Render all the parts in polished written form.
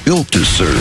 built to serve.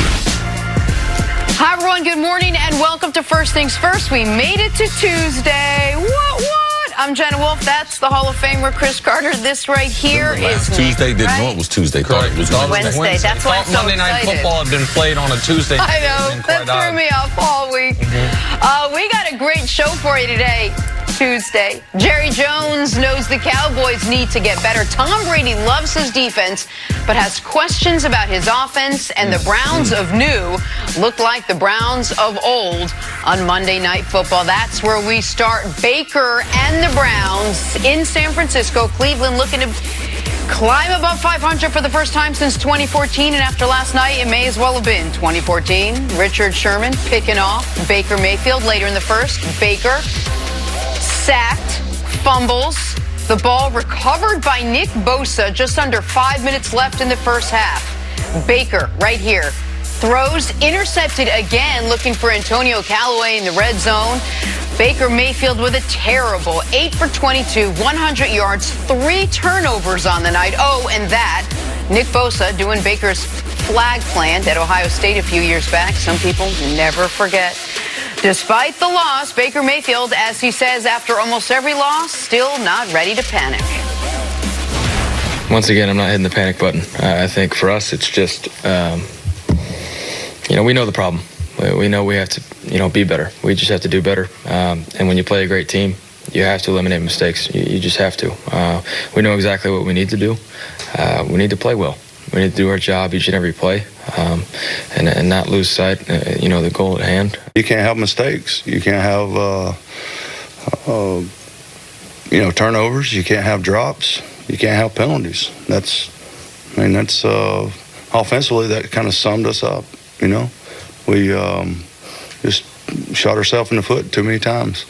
Hi, everyone. Good morning and welcome to First Things First. We made it to Tuesday. What? I'm Jenna Wolf. That's the Hall of Famer, Chris Carter. This right here is Tuesday. Nick, Didn't right? know it was Tuesday. Thought it was Wednesday. That's why I'm so Monday Night excited. Football had been played on a Tuesday. I know. That threw me off all week. We got a great show for you today. Tuesday. Jerry Jones knows the Cowboys need to get better. Tom Brady loves his defense, but has questions about his offense. And the Browns of new look like the Browns of old on Monday Night Football. That's where we start. Baker and the Browns in San Francisco. Cleveland looking to climb above 500 for the first time since 2014. And after last night, it may as well have been 2014. Richard Sherman picking off Baker Mayfield later in the first. Baker sacked, fumbles, the ball recovered by Nick Bosa, just under 5 minutes left in the first half. Baker, right here, throws, intercepted again, looking for Antonio Callaway in the red zone. Baker Mayfield with a terrible 8 for 22, 100 yards, 3 turnovers on the night. Oh, and that, Nick Bosa doing Baker's flag plant at Ohio State a few years back. Some people never forget. Despite the loss, Baker Mayfield, as he says after almost every loss, still not ready to panic. Once again, I'm not hitting the panic button. I think for us, it's just, we know the problem. We know we have to, be better. We just have to do better. And when you play a great team, you have to eliminate mistakes. You just have to. We know exactly what we need to do. We need to play well. We need to do our job each and every play, and not lose sight, the goal at hand. You can't have mistakes. You can't have, turnovers. You can't have drops. You can't have penalties. That's offensively, that kind of summed us up, We just shot ourselves in the foot too many times.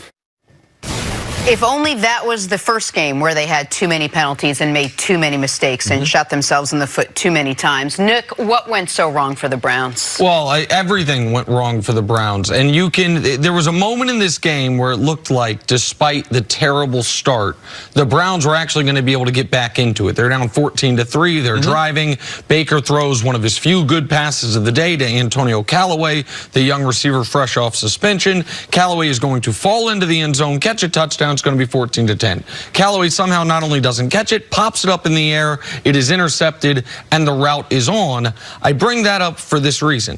If only that was the first game where they had too many penalties and made too many mistakes and shot themselves in the foot too many times. Nick, what went so wrong for the Browns? Well, everything went wrong for the Browns. And there was a moment in this game where it looked like, despite the terrible start, the Browns were actually going to be able to get back into it. They're down 14-3. They're driving. Baker throws one of his few good passes of the day to Antonio Callaway, the young receiver fresh off suspension. Callaway is going to fall into the end zone, catch a touchdown. It's going to be 14-10. Callaway somehow not only doesn't catch it, pops it up in the air, it is intercepted, and the route is on. I bring that up for this reason.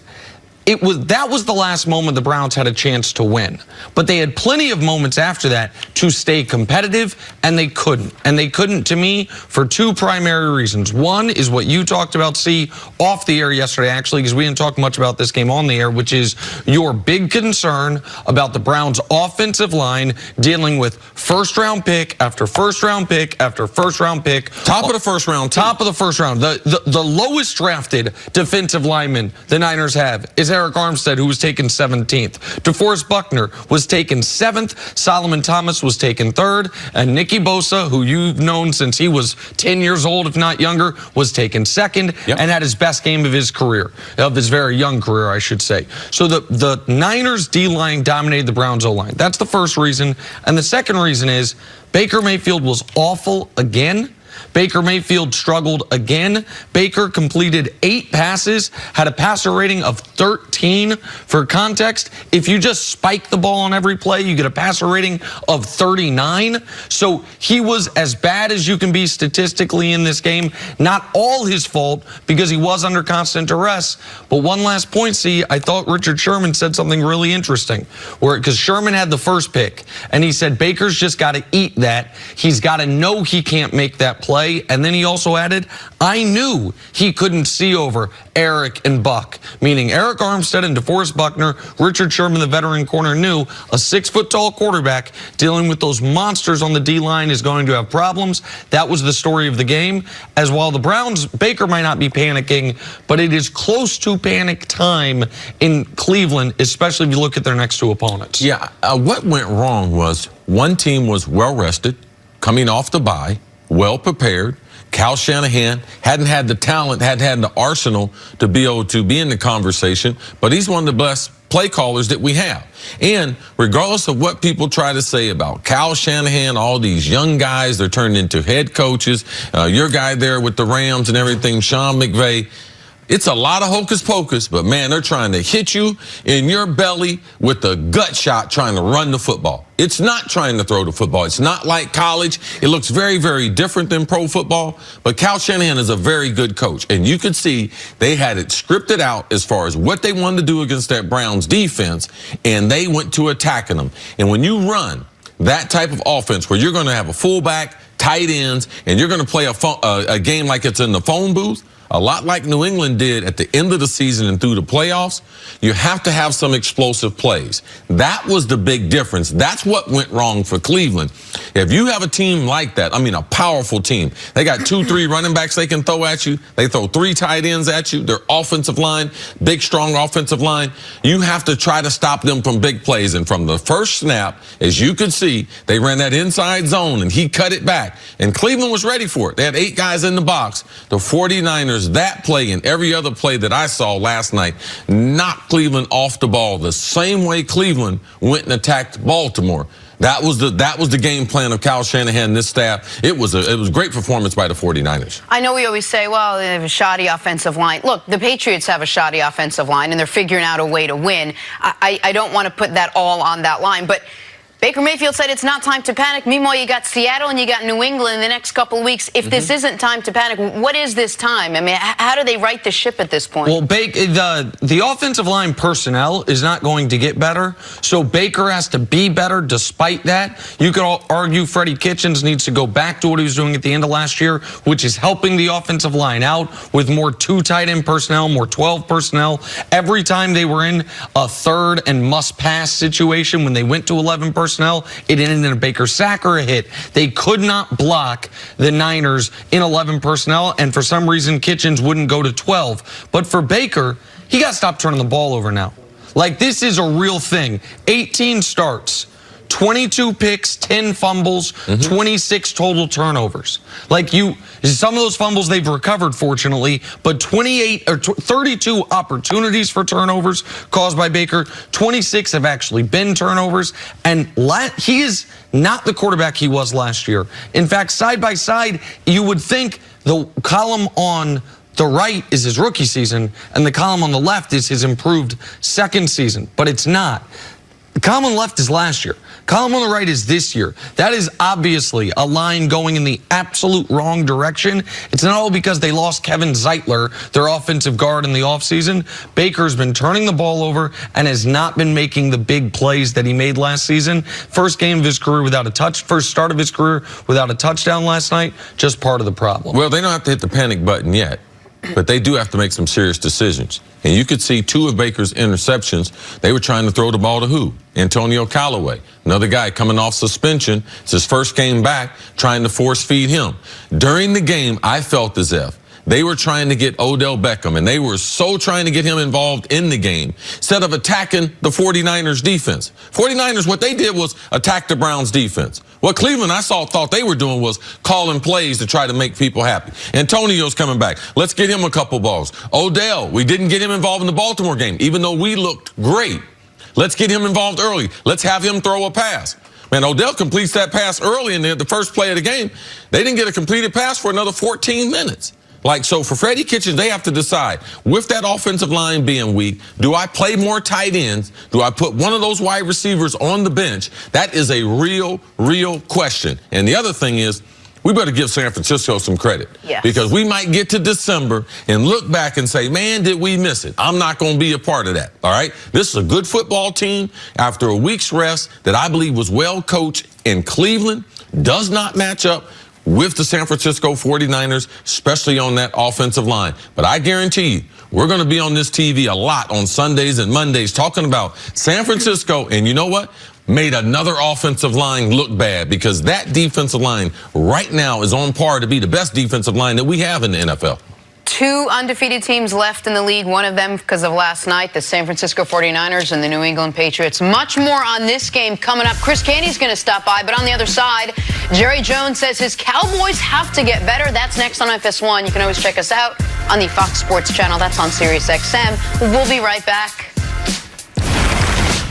That was the last moment the Browns had a chance to win. But they had plenty of moments after that to stay competitive, and they couldn't. And they couldn't, to me, for 2 primary reasons. One is what you talked about, off the air yesterday, actually, because we didn't talk much about this game on the air, which is your big concern about the Browns' offensive line dealing with first-round pick after first-round pick after first-round pick. Top of the first round. Top of the first round. The lowest drafted defensive lineman the Niners have is Eric Armstead, who was taken 17th. DeForest Buckner was taken 7th. Solomon Thomas was taken 3rd. And Nicky Bosa, who you've known since he was 10 years old, if not younger, was taken 2nd and had his best game of his career, of his very young career, I should say. So the Niners D-line dominated the Browns O-line. That's the first reason. And the second reason is Baker Mayfield was awful again. Baker Mayfield struggled again. Baker completed 8 passes, had a passer rating of 13. For context, if you just spike the ball on every play, you get a passer rating of 39. So he was as bad as you can be statistically in this game. Not all his fault, because he was under constant duress. But one last point, I thought Richard Sherman said something really interesting, because Sherman had the first pick, and he said Baker's just got to eat that. He's got to know he can't make that play. And then he also added, I knew he couldn't see over Eric and Buck, meaning Eric Armstead and DeForest Buckner. Richard Sherman, the veteran corner, knew a 6-foot-tall quarterback dealing with those monsters on the D-line is going to have problems. That was the story of the game. As while the Browns, Baker might not be panicking, but it is close to panic time in Cleveland, especially if you look at their next 2 opponents. Yeah, what went wrong was one team was well-rested, coming off the bye, well prepared. Kyle Shanahan hadn't had the talent, hadn't had the arsenal to be able to be in the conversation, but he's one of the best play callers that we have. And regardless of what people try to say about Kyle Shanahan, all these young guys, they're turned into head coaches, your guy there with the Rams and everything, Sean McVay, It's a lot of hocus pocus, but man, they're trying to hit you in your belly with a gut shot trying to run the football. It's not trying to throw the football. It's not like college. It looks very, very different than pro football, but Cal Shanahan is a very good coach. And you could see they had it scripted out as far as what they wanted to do against that Browns defense, and they went to attacking them. And when you run that type of offense where you're going to have a fullback, tight ends, and you're going to play a game like it's in the phone booth, a lot like New England did at the end of the season and through the playoffs, you have to have some explosive plays. That was the big difference. That's what went wrong for Cleveland. If you have a team like that, I mean a powerful team, they got 2-3 running backs they can throw at you. They throw 3 tight ends at you. Their offensive line, big, strong offensive line. You have to try to stop them from big plays. And from the first snap, as you could see, they ran that inside zone and he cut it back. And Cleveland was ready for it. They had 8 guys in the box. The 49ers, that play and every other play that I saw last night knocked Cleveland off the ball the same way Cleveland went and attacked Baltimore. That was the game plan of Cal Shanahan and this staff. It was a great performance by the 49ers. I know we always say, well, they have a shoddy offensive line. Look, the Patriots have a shoddy offensive line, and they're figuring out a way to win. I don't want to put that all on that line, but Baker Mayfield said it's not time to panic. Meanwhile, you got Seattle and you got New England in the next couple of weeks. If this isn't time to panic, what is this time? I mean, how do they right the ship at this point? Well, the offensive line personnel is not going to get better, so Baker has to be better despite that. You could argue Freddie Kitchens needs to go back to what he was doing at the end of last year, which is helping the offensive line out with more 2 tight end personnel, more 12 personnel. Every time they were in a third and must-pass situation when they went to 11 personnel, it ended in a Baker sack or a hit. They could not block the Niners in 11 personnel, and for some reason, Kitchens wouldn't go to 12. But for Baker, he got to stop turning the ball over now. Like, this is a real thing. 18 starts, 22 picks, 10 fumbles, 26 total turnovers. Like, some of those fumbles they've recovered, fortunately, but 32 opportunities for turnovers caused by Baker. 26 have actually been turnovers, and he is not the quarterback he was last year. In fact, side by side, you would think the column on the right is his rookie season, and the column on the left is his improved second season, but it's not. The column on the left is last year. Column on the right is this year. That is obviously a line going in the absolute wrong direction. It's not all because they lost Kevin Zeitler, their offensive guard, in the offseason. Baker's been turning the ball over and has not been making the big plays that he made last season. First game of his career without a touch. First start of his career without a touchdown last night. Just part of the problem. Well, they don't have to hit the panic button yet, but they do have to make some serious decisions. And you could see 2 of Baker's interceptions. They were trying to throw the ball to who? Antonio Callaway, another guy coming off suspension. It's his first game back, trying to force feed him. During the game, I felt as if they were trying to get Odell Beckham, and they were so trying to get him involved in the game instead of attacking the 49ers defense. 49ers, what they did was attack the Browns defense. What Cleveland, I thought they were doing was calling plays to try to make people happy. Antonio's coming back. Let's get him a couple balls. Odell, we didn't get him involved in the Baltimore game, even though we looked great. Let's get him involved early. Let's have him throw a pass. Man, Odell completes that pass early in the first play of the game. They didn't get a completed pass for another 14 minutes. So for Freddie Kitchens, they have to decide, with that offensive line being weak, do I play more tight ends? Do I put one of those wide receivers on the bench? That is a real question. And the other thing is, we better give San Francisco some credit. Yes. Because we might get to December and look back and say, man, did we miss it? I'm not going to be a part of that, all right? This is a good football team after a week's rest that I believe was well coached in Cleveland, does not match up with the San Francisco 49ers, especially on that offensive line. But I guarantee you, we're going to be on this TV a lot on Sundays and Mondays talking about San Francisco, and you know what? Made another offensive line look bad, because that defensive line right now is on par to be the best defensive line that we have in the NFL. 2 undefeated teams left in the league, one of them because of last night, the San Francisco 49ers and the New England Patriots. Much more on this game coming up. Chris Canty's going to stop by, but on the other side, Jerry Jones says his Cowboys have to get better. That's next on FS1. You can always check us out on the Fox Sports channel. That's on Sirius XM. We'll be right back.